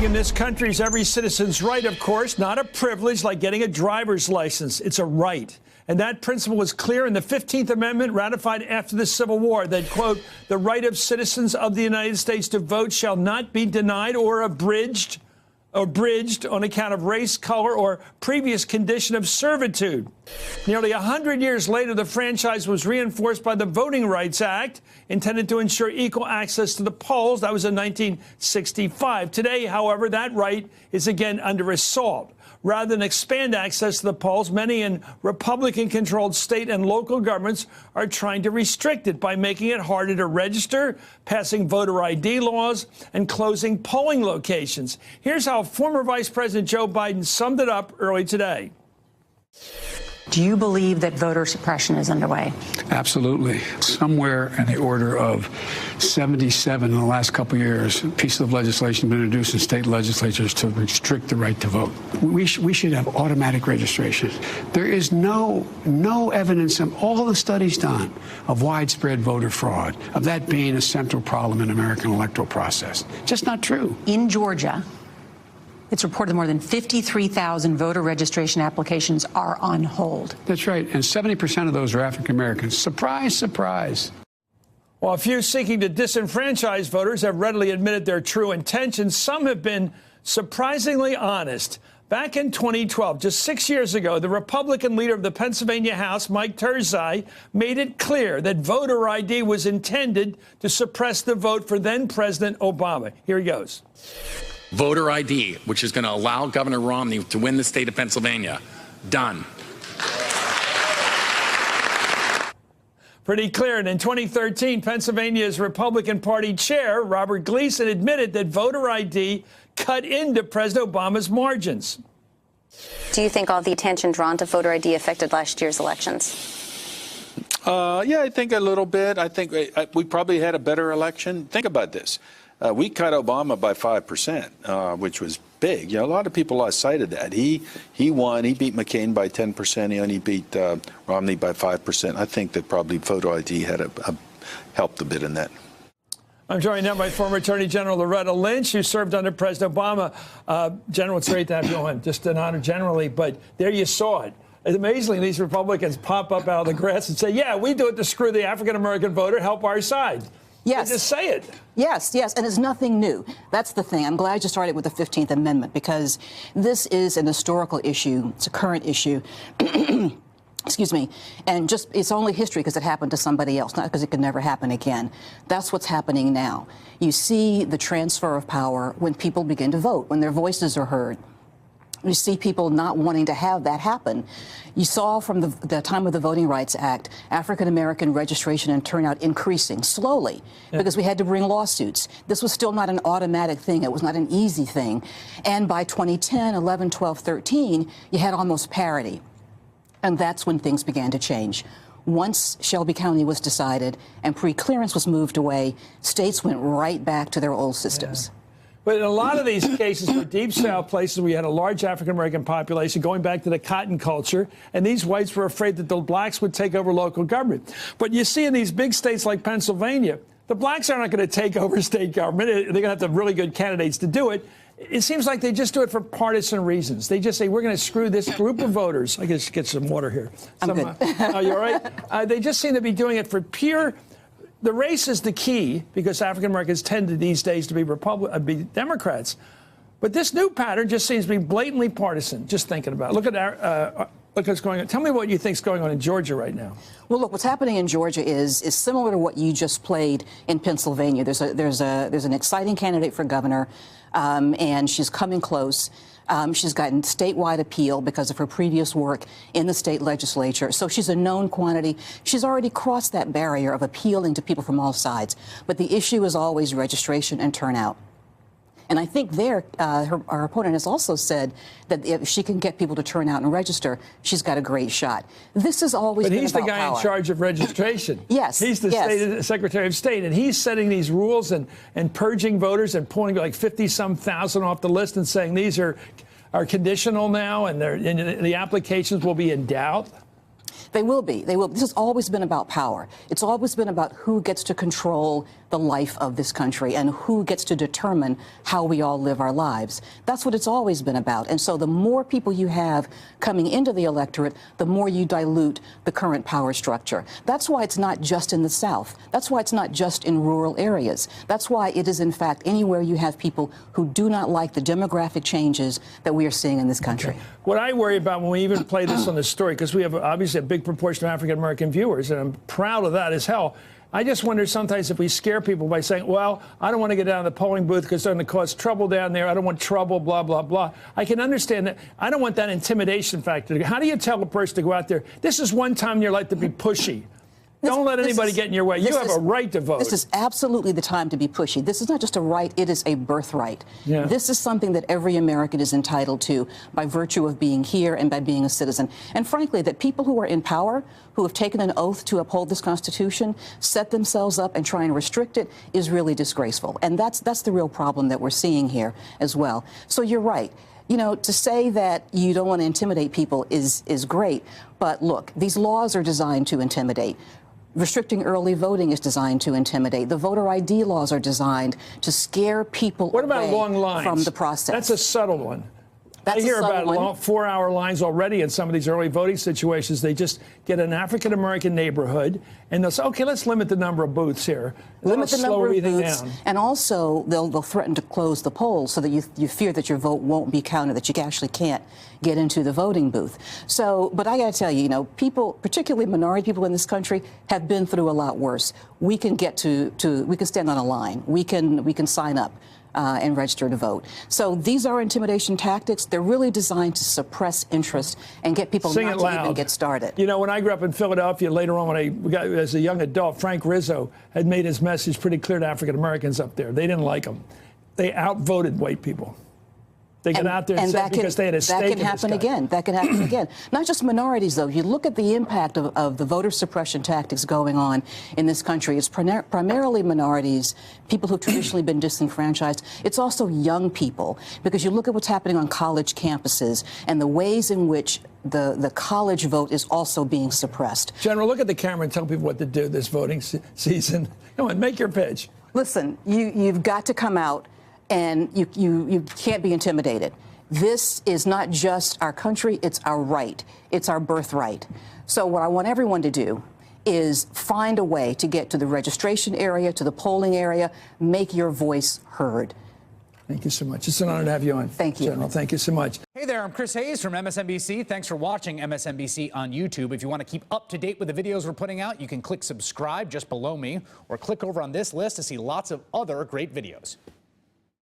Voting in this country is every citizen's right, of course, not a privilege like getting a driver's license. It's a right. And that principle was clear in the 15th Amendment ratified after the Civil War that, quote, the right of citizens of the United States to vote shall not be denied or abridged on account of race, color, or previous condition of servitude. Nearly 100 years later, the franchise was reinforced by the Voting Rights Act, intended to ensure equal access to the polls. That was in 1965. Today, however, that right is again under assault. Rather than expand access to the polls, many in Republican-controlled state and local governments are trying to restrict it by making it harder to register, passing voter ID laws, and closing polling locations. Here's how former Vice President Joe Biden summed it up early today. Do you believe that voter suppression is underway? Absolutely. Somewhere in the order of 77 in the last couple of years, pieces of legislation have been introduced in state legislatures to restrict the right to vote. We should have automatic registration. There is no evidence in all the studies done of widespread voter fraud, of that being a central problem in the American electoral process. Just not true. In Georgia, it's reported more than 53,000 voter registration applications are on hold. That's right. And 70% of those are African Americans. Surprise, surprise. While a few seeking to disenfranchise voters have readily admitted their true intentions, some have been surprisingly honest. Back in 2012, just 6 years ago, the Republican leader of the Pennsylvania House, Mike Turzai, made it clear that voter ID was intended to suppress the vote for then-President Obama. Here he goes. Voter ID, which is going to allow Governor Romney to win the state of Pennsylvania. Done. Pretty clear. And in 2013, Pennsylvania's Republican Party chair, Robert Gleason, admitted that voter ID cut into President Obama's margins. Do you think all the attention drawn to voter ID affected last year's elections? Yeah, I think a little bit. I think we probably had a better election. Think about this. We cut Obama by 5%, which was big. You know, a lot of people lost sight of that. He won. He beat McCain by 10%. He only beat Romney by 5%. I think that probably photo ID had helped a bit in that. I'm joined now by former Attorney General Loretta Lynch, who served under President Obama. General, it's great to have you on. Just an honor generally, but there you saw it. Amazingly, these Republicans pop up out of the grass and say, yeah, we do it to screw the African-American voter, help our side. Yes. They just say it. Yes, yes, and it's nothing new. That's the thing. I'm glad you started with the 15th Amendment, because this is an historical issue. It's a current issue. Excuse me. And just, it's only history because it happened to somebody else, not because it could never happen again. That's what's happening now. You see the transfer of power when people begin to vote, when their voices are heard. You see people not wanting to have that happen. You saw from the time of the Voting Rights Act, African-American registration and turnout increasing slowly because we had to bring lawsuits. This was still not an automatic thing. It was not an easy thing. And by 2010, 11, 12, 13, you had almost parity. And that's when things began to change. Once Shelby County was decided and pre-clearance was moved away, states went right back to their old systems. Yeah. But in a lot of these cases for Deep South places, we had a large African-American population going back to the cotton culture, and these whites were afraid that the blacks would take over local government. But you see in these big states like Pennsylvania, the blacks are not going to take over state government. They're going to have to have really good candidates to do it. It seems like they just do it for partisan reasons. They just say, we're going to screw this group of voters. I guess get some water here. I'm good. Are you all right? They just seem to be doing it for pure... The race is the key because African-Americans tend to these days to be Democrats. But this new pattern just seems to be blatantly partisan, just thinking about it. Look at what's going on. Tell me what you think is going on in Georgia right now. Well, look, what's happening in Georgia is similar to what you just played in Pennsylvania. There's an exciting candidate for governor, and she's coming close. She's gotten statewide appeal because of her previous work in the state legislature. So she's a known quantity. She's already crossed that barrier of appealing to people from all sides. But the issue is always registration and turnout. And I think our opponent has also said that if she can get people to turn out and register, she's got a great shot. This has always been about power. But he's the guy in charge of registration. Yes. He's the Secretary of State, and he's setting these rules and purging voters and pulling like 50-some thousand off the list and saying these are conditional now, and the applications will be in doubt. They will be. They will. This has always been about power. It's always been about who gets to control the life of this country and who gets to determine how we all live our lives. That's what it's always been about. And so the more people you have coming into the electorate, the more you dilute the current power structure. That's why it's not just in the South. That's why it's not just in rural areas. That's why it is, in fact, anywhere you have people who do not like the demographic changes that we are seeing in this country. Okay. What I worry about when we even play this on the story, because we have obviously a big proportion of African-American viewers, and I'm proud of that as hell. I just wonder sometimes if we scare people by saying, well, I don't want to get down to the polling booth because they're going to cause trouble down there. I don't want trouble, blah, blah, blah. I can understand that. I don't want that intimidation factor. How do you tell a person to go out there? This is one time in your life to be pushy. Don't let anybody get in your way. You have a right to vote. This is absolutely the time to be pushy. This is not just a right, it is a birthright. Yeah. This is something that every American is entitled to by virtue of being here and by being a citizen. And frankly, that people who are in power, who have taken an oath to uphold this Constitution, set themselves up and try and restrict it is really disgraceful. And that's the real problem that we're seeing here as well. So you're right. You know, to say that you don't want to intimidate people is great. But look, these laws are designed to intimidate. Restricting early voting is designed to intimidate. The voter ID laws are designed to scare people What about away long lines? from the process. That's a subtle one. That's I hear a subtle about one. long 4-hour lines already in some of these early voting situations. They just get an African-American neighborhood, and they'll say, okay, let's limit the number of booths here. Limit the That'll slow number of everything booths, down. and also they'll threaten to close the polls so that you fear that your vote won't be counted, that you actually can't get into the voting booth. So, but I got to tell you, you know, people, particularly minority people in this country, have been through a lot worse. We can get we can stand on a line. We can sign up. And register to vote. So these are intimidation tactics. They're really designed to suppress interest and get people Sing not it to loud. even get started. You know, when I grew up in Philadelphia, later on when I got as a young adult, Frank Rizzo had made his message pretty clear to African Americans up there. They didn't like him. They outvoted white people. They got out there and said because they had a stake in this That can happen guy. again. That can happen again. Not just minorities, though. You look at the impact of the voter suppression tactics going on in this country. It's primarily minorities, people who've traditionally been disenfranchised. It's also young people, because you look at what's happening on college campuses and the ways in which the college vote is also being suppressed. General, look at the camera and tell people what to do this voting season. Come on, make your pitch. Listen, you've got to come out, and you can't be intimidated. This is not just our country, it's our right. It's our birthright. So what I want everyone to do is find a way to get to the registration area, to the polling area, make your voice heard. Thank you so much. It's an honor to have you on. Thank you. General, thank you so much. Hey there, I'm Chris Hayes from MSNBC. Thanks for watching MSNBC on YouTube. If you want to keep up to date with the videos we're putting out, you can click subscribe just below me, or click over on this list to see lots of other great videos.